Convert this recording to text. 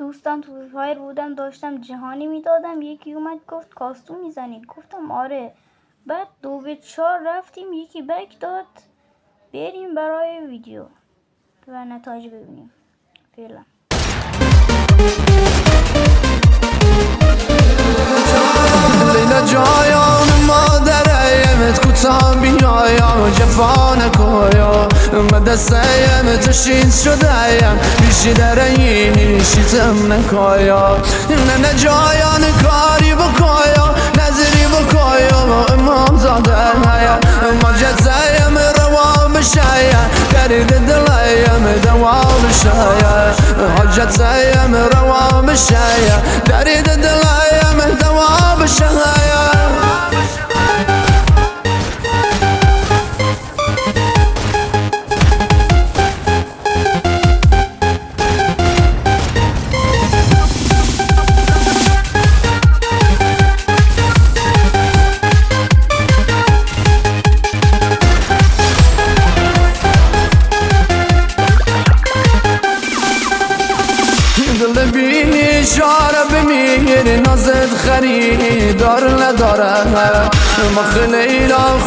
دوستم تو فری فایر بودم، داشتم جهانی میدادم، یکی اومد گفت کاستوم میزنی؟ گفتم آره. بعد 2 به 4 رفتیم، یکی بک داد، بریم برای ویدیو و نتایج ببینیم. فعلا لیلا جایان مادر ایمت کوتاه بیایا جفا نکویا من دستایم تشین شدایم بیشی درایی شیتم نکایا نه جایان کاری بکایا نظری بکایا امام زاده هیا ما جزایم روا بشایا کرد دلایم دوا بشایا حاجتایم روا بشایا کرد دلایم دوا بشایا دل بینی شاره بمیر نازد خریدار نداره ما خلیلا